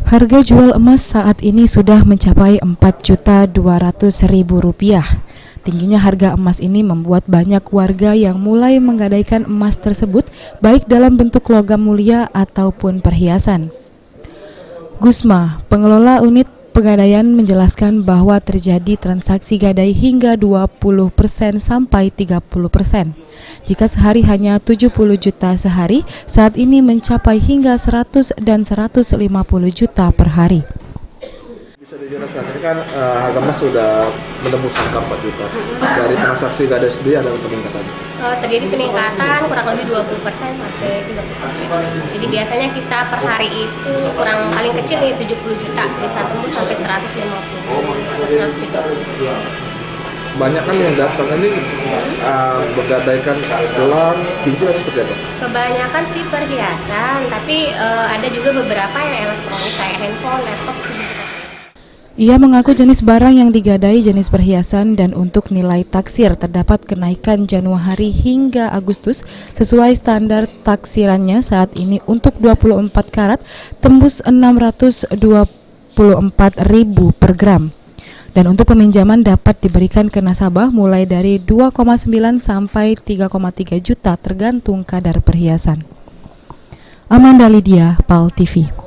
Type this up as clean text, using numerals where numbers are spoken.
Harga jual emas saat ini sudah mencapai Rp4.200.000. Tingginya harga emas ini membuat banyak warga yang mulai menggadaikan emas tersebut baik dalam bentuk logam mulia ataupun perhiasan. Gusma, pengelola unit Pegadaian menjelaskan bahwa terjadi transaksi gadai hingga 20% sampai 30%. Jika sehari hanya 70 juta sehari, saat ini mencapai hingga 100 dan 150 juta per hari. Bisa dijelaskan, ini kan harga emas sudah menembus angka 4 juta. Dari transaksi gadai sendiri ada peningkatan? Terjadi peningkatan kurang lebih 20% sampai 30%. Jadi biasanya kita per hari itu paling kecil nih 70 juta, bisa tembus sampai 150 atau 130. Banyak kan yang datang ini bergadaikan gelang, cincin atau seperti apa? Kebanyakan sih perhiasan, tapi ada juga beberapa yang elektronik kayak handphone, laptop gitu. Ia mengaku jenis barang yang digadai jenis perhiasan dan untuk nilai taksir terdapat kenaikan Januari hingga Agustus sesuai standar taksirannya saat ini untuk 24 karat tembus 624.000 per gram. Dan untuk peminjaman dapat diberikan ke nasabah mulai dari 2,9 sampai 3,3 juta tergantung kadar perhiasan. Amanda Lydia, PAL TV.